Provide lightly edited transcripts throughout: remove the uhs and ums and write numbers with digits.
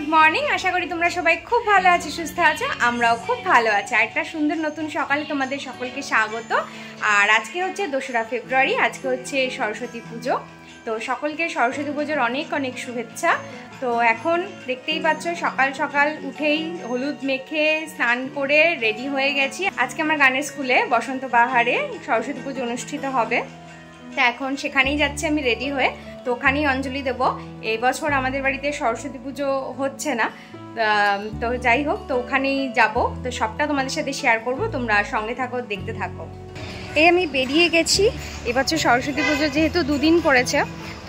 Good morning. আশা করি তোমরা সবাই খুব ভালো আছো, সুস্থ আছো, আমরাও খুব ভালো আছি। একটা সুন্দর নতুন সকালে তোমাদের সকলকে স্বাগত। আর আজকে হচ্ছে 2রা ফেব্রুয়ারি, আজকে হচ্ছে সরস্বতী পুজো। তো সকলকে সরস্বতী পুজোর অনেক অনেক শুভেচ্ছা। তো এখন দেখতেই পাচ্ছ সকাল সকাল উঠেই হলুদ মেখে স্নান করে রেডি হয়ে গেছি। আজকে আমার গানের স্কুলে বসন্ত বাহারে সরস্বতী পুজো অনুষ্ঠিত হবে, তো এখন সেখানেই যাচ্ছি আমি রেডি হয়ে। তো ওখানেই অঞ্জলি দেব। এই বছর আমাদের বাড়িতে সরস্বতী পুজো হচ্ছে না, তো যাই হোক, তো ওখানেই যাব। তো সবটা তোমাদের সাথে শেয়ার করব, তোমরা সঙ্গে থাকো, দেখতে থাকো। এই আমি বেরিয়ে গেছি। এবছর সরস্বতী পুজো যেহেতু দুদিন পড়েছে,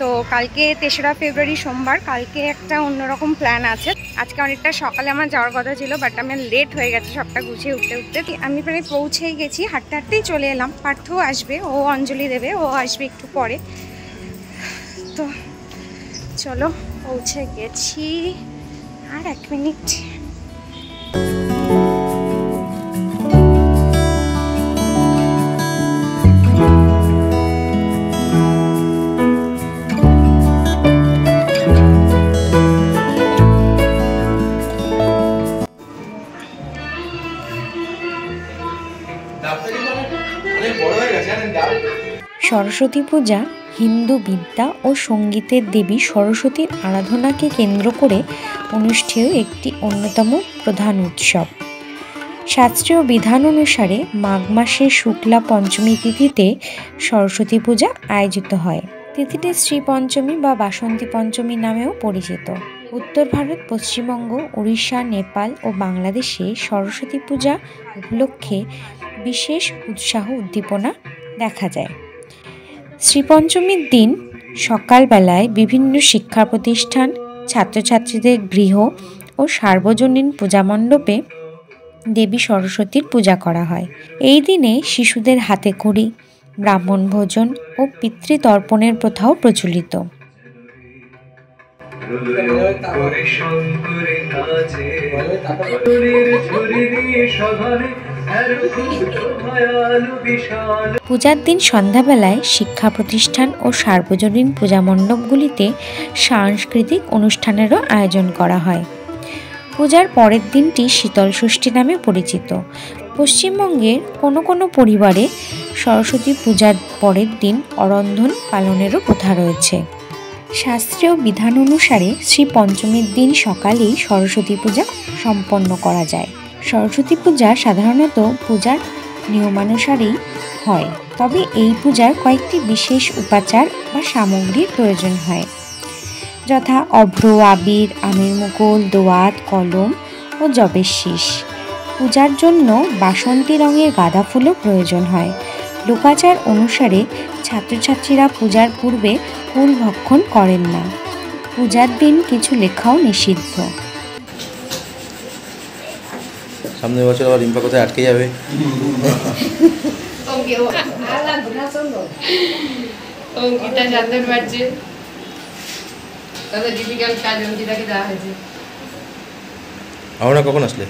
তো কালকে 3রা ফেব্রুয়ারি সোমবার, কালকে একটা অন্যরকম প্ল্যান আছে। আজকে অনেকটা সকালে আমার যাওয়ার কথা ছিল, বাট আমি লেট হয়ে গেছে সবটা গুছিয়ে উঠতে উঠতে। আমি প্রায় পৌঁছেই গেছি, হাঁটতে হাঁটতেই চলে এলাম। পার্থও আসবে, ও অঞ্জলি দেবে, ও আসবে একটু পরে। তো চলো, পৌঁছে গেছি, আর 1 মিনিট। সরস্বতী পূজা হিন্দু বিদ্যা ও সঙ্গীতের দেবী সরস্বতীর আরাধনাকে কেন্দ্র করে অনুষ্ঠেয় একটি অন্যতম প্রধান উৎসব। শাস্ত্রীয় বিধান অনুসারে মাঘ মাসের শুক্লা পঞ্চমী তিথিতে সরস্বতী পূজা আয়োজিত হয়। তিথিটি শ্রী পঞ্চমী বা বাসন্তী পঞ্চমী নামেও পরিচিত। উত্তর ভারত, পশ্চিমবঙ্গ, উড়িষ্যা, নেপাল ও বাংলাদেশে সরস্বতী পূজা উপলক্ষে বিশেষ উৎসাহ উদ্দীপনা দেখা যায়। শ্রীপঞ্চমীর দিন সকালবেলায় বিভিন্ন শিক্ষা প্রতিষ্ঠান, ছাত্রছাত্রীদের গৃহ ও সার্বজনীন পূজা মণ্ডপে দেবী সরস্বতীর পূজা করা হয়। এই দিনে শিশুদের হাতে খড়ি, ব্রাহ্মণ ভোজন ও পিতৃতর্পণের প্রথাও প্রচলিত। পূজার দিন সন্ধ্যাবেলায় শিক্ষা প্রতিষ্ঠান ও সার্বজনীন পূজা মণ্ডপগুলিতে সাংস্কৃতিক অনুষ্ঠানেরও আয়োজন করা হয়। পূজার পরের দিনটি শীতল ষষ্ঠী নামে পরিচিত। পশ্চিমবঙ্গের কোনো কোনো পরিবারে সরস্বতী পূজার পরের দিন অরন্ধন পালনেরও প্রথা রয়েছে। শাস্ত্রীয় বিধান অনুসারে শ্রী পঞ্চমীর দিন সকালেই সরস্বতী পূজা সম্পন্ন করা যায়। সরস্বতী পূজা সাধারণত পূজার নিয়মানুসারেই হয়, তবে এই পূজার কয়েকটি বিশেষ উপাচার বা সামগ্রীর প্রয়োজন হয়, যথা অভ্র, আবির, আমের মুকুল, দোয়াত, কলম ও জবের শীষ। পূজার জন্য বাসন্তী রঙের গাঁদা ফুলও প্রয়োজন হয়। লোকাচার অনুসারে ছাত্রছাত্রীরা পূজার পূর্বে ফুল ভক্ষণ করেন না। পূজার দিন কিছু লেখাও নিষিদ্ধ। সামনের বছর আবার রিম্পা কোথায় আটকে যাবে? অঙ্কিতা চাঁদন বাড়ছে, তাদের ডিফিকাল্ট কাজ অঙ্কিতাকে দেওয়া হয়েছে। আমরা কখন আসলে?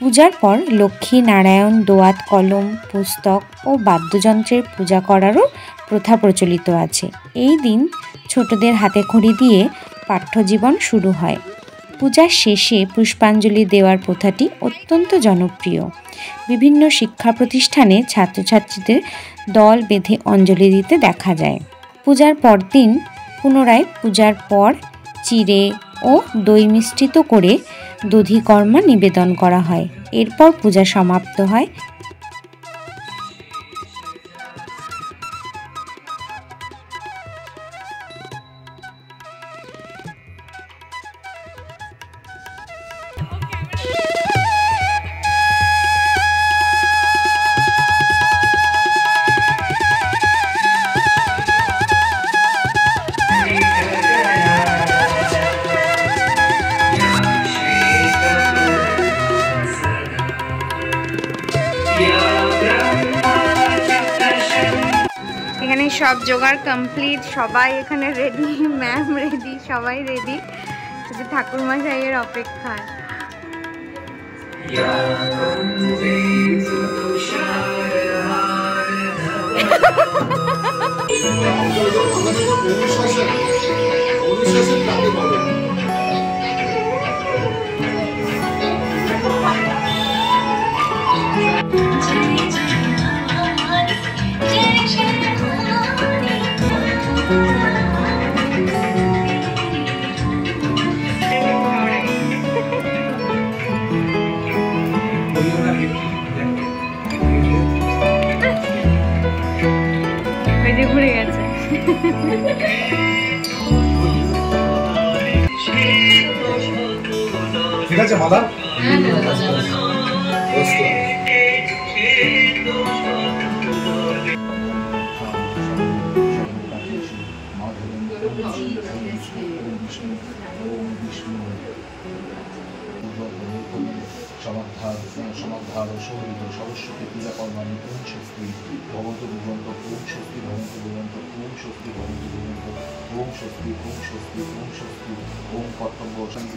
পূজার পর লক্ষ্মী নারায়ণ, দোয়াত, কলম, পুস্তক ও বাদ্যযন্ত্রের পূজা করারও প্রথা প্রচলিত আছে। এই দিন ছোটদের হাতে খড়ি দিয়ে পাঠ্যজীবন শুরু হয়। পূজার শেষে পুষ্পাঞ্জলি দেওয়ার প্রথাটি অত্যন্ত জনপ্রিয়। বিভিন্ন শিক্ষা প্রতিষ্ঠানে ছাত্রছাত্রীদের দল বেঁধে অঞ্জলি দিতে দেখা যায়। পূজার পরদিন পুনরায় পূজার পর চিড়ে ও দই মিশ্রিত করে দধিকর্মা নিবেদন করা হয়। এরপর পূজা সমাপ্ত হয়। এখানে সব জোগাড় কমপ্লিট, সবাই এখানে রেডি, ম্যাম রেডি, সবাই রেডি, শুধু ঠাকুরমশাইয়ের অপেক্ষায়। ঘুরে গেছে। ঠিক আছে মালা। সমাধার সৌরিত সরস্বতী পূজা কর্মাণি ওম শক্তি ভগবন্ত ভুবন্ত ওম শক্তি ভগবন্ত ভুবন্ত ওম শক্তি ভগবন্ত ভুবন্ত ওম শক্তি ওম শক্তি ওম শক্তি ওম কর্তব্য শান্তি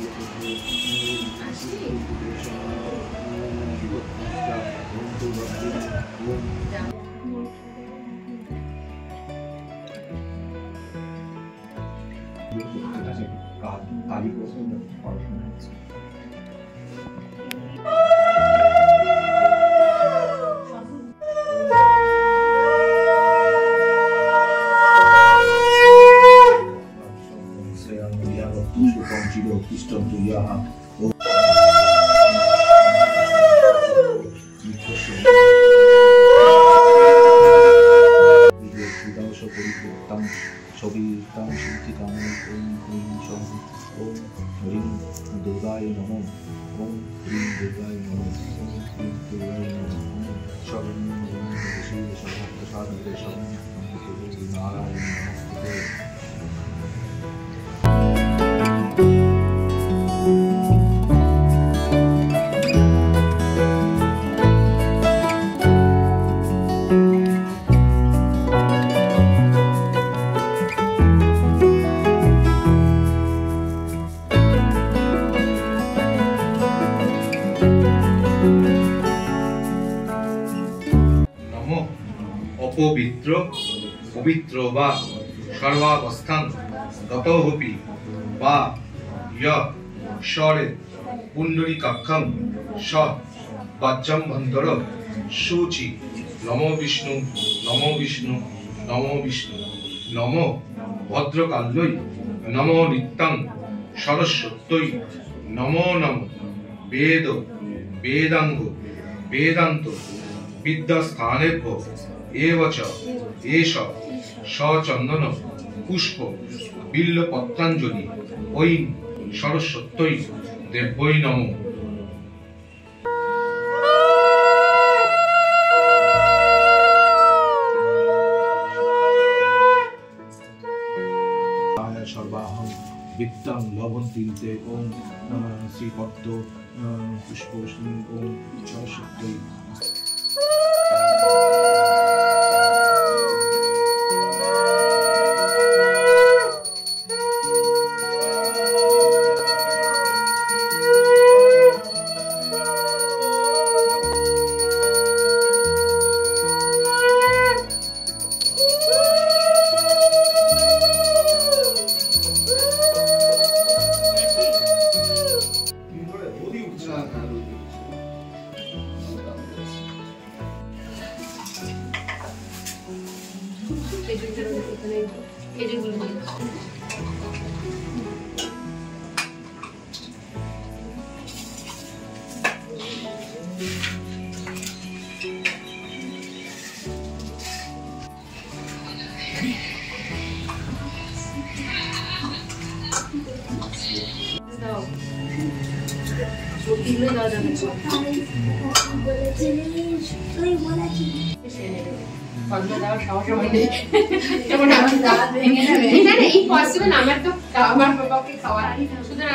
কালী পড়াশোনা দুর্গায় নমঃ ওম হ্রিং দুর্গায় নমঃ ওম হ্রিং দুর্গায় নমঃ শরণ্যং দেশে সর্বভক্ত সাধকে শরণ্যং নারায়ণ নমস্তে। অপবিত্র পবিত্র বা সর্বাবস্থান গতোপি বা শ্বরে পুণ্ডরীকাক্ষং স বাচ্যম ভন্তর শুচি নমো বিষ্ণু নমো বিষ্ণু নমো বিষ্ণু নমো ভদ্রকাল্যই নমো নিত্যং সরস্বত্যই নমো নমো বেদ বেদাঙ্গ বেদান্ত বিদ্যাস্থানেভ্য এবচ এষ সচন্দন পুষ্প বিল্লপত্রাঞ্জলি ঐং সরস্বত্যই দেব্যৈ নমঃ। সর্বাহং বিদ্যাং লবন্তীতে ওম শ্রীপদ্ম পুষ্পশ্রী ওম সরস্বত্যই।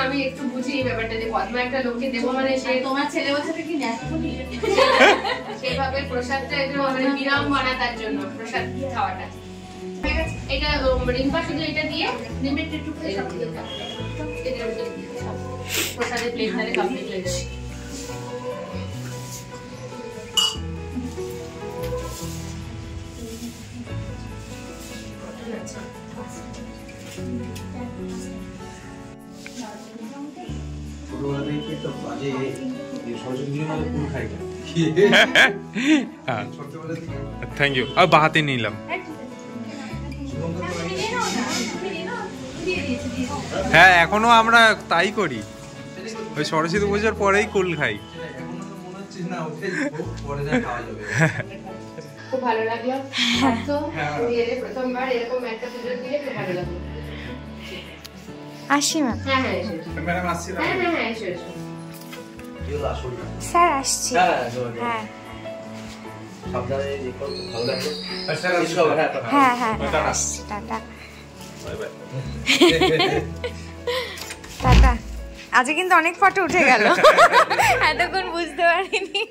আমি একটু বুঝি এই ব্যাপারটা যে পদ্মা একটা লোককে দেবো মানে সে তোমার ছেলে বছরটা কি সেভাবে প্রসাদটা একটু মানে বিরাম বানা তার জন্য প্রসাদ খাওয়াটা এটা রিম্পা শুধু এটা দিয়ে লিমিট একটু প্রসাদের প্লেট ধারে কমপ্লিট হয়ে গেছে। থ্যাংক ইউ আর বাহাতে নিলাম। হ্যাঁ এখনো আমরা তাই করি, ওই সরস্বতী পুজোর পরেই কুল খাই। খুব ভালো লাগলো, প্রথমবার এরকম একটা পুজো দিলে খুব ভালো লাগলো। আসি ম্যাম। হ্যাঁ হ্যাঁ ম্যাডাম আসছি। হ্যাঁ হ্যাঁ হ্যাঁ এসো এসো। স্যার আসছি। হ্যাঁ হ্যাঁ হ্যাঁ আসছি, টাটা টাটা। আজকে কিন্তু অনেক ফটো উঠে গেল, এতক্ষণ বুঝতে পারিনি।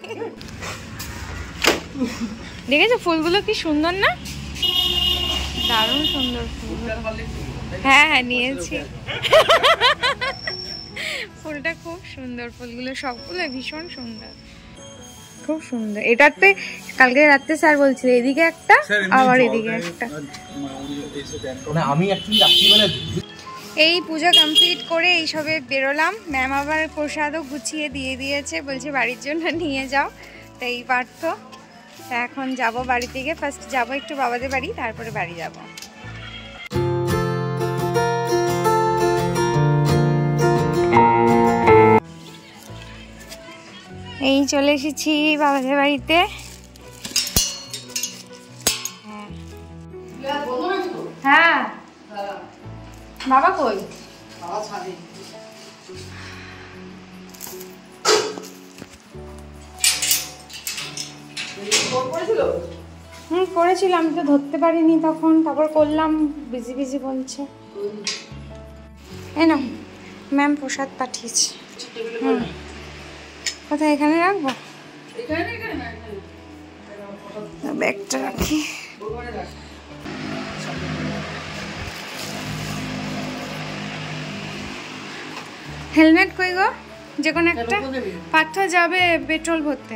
দেখেছো ফুলগুলো কি সুন্দর না? দারুণ সুন্দর ফুল। হ্যাঁ হ্যাঁ নিয়েছি। ফুলটা খুব সুন্দর, ফুলগুলো সবগুলো ভীষণ সুন্দর, খুব সুন্দর। এটাতে কালকে রাতে স্যার বলছিল এদিকে একটা আবার এদিকে একটা। আমি এই পূজা কমপ্লিট করে এই সবে বেরোলাম। ম্যাম আবার প্রসাদও গুছিয়ে দিয়ে দিয়েছে, বলছে বাড়ির জন্য নিয়ে যাও। তো এই পার্থ এখন যাব বাড়ি থেকে, ফার্স্ট যাব একটু বাবাদের বাড়ি, তারপরে বাড়ি যাব। এই চলে এসেছি বাবাদের বাড়িতে। হ্যাঁ বাবা কই? করেছিলাম, তো ধরতে পারিনি তখন, তারপর করলাম, বিজি বিজি বলছে। না ম্যাম প্রসাদ পাঠিয়েছে। কোথায় এখানে রাখবো? ব্যাগটা রাখি। হেলমেট কই গো? যে কোনো একটা। পার্থ যাবে পেট্রোল ভরতে।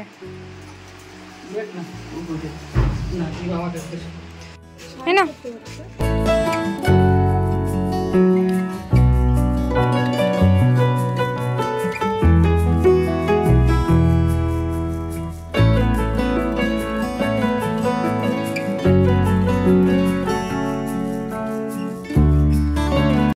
না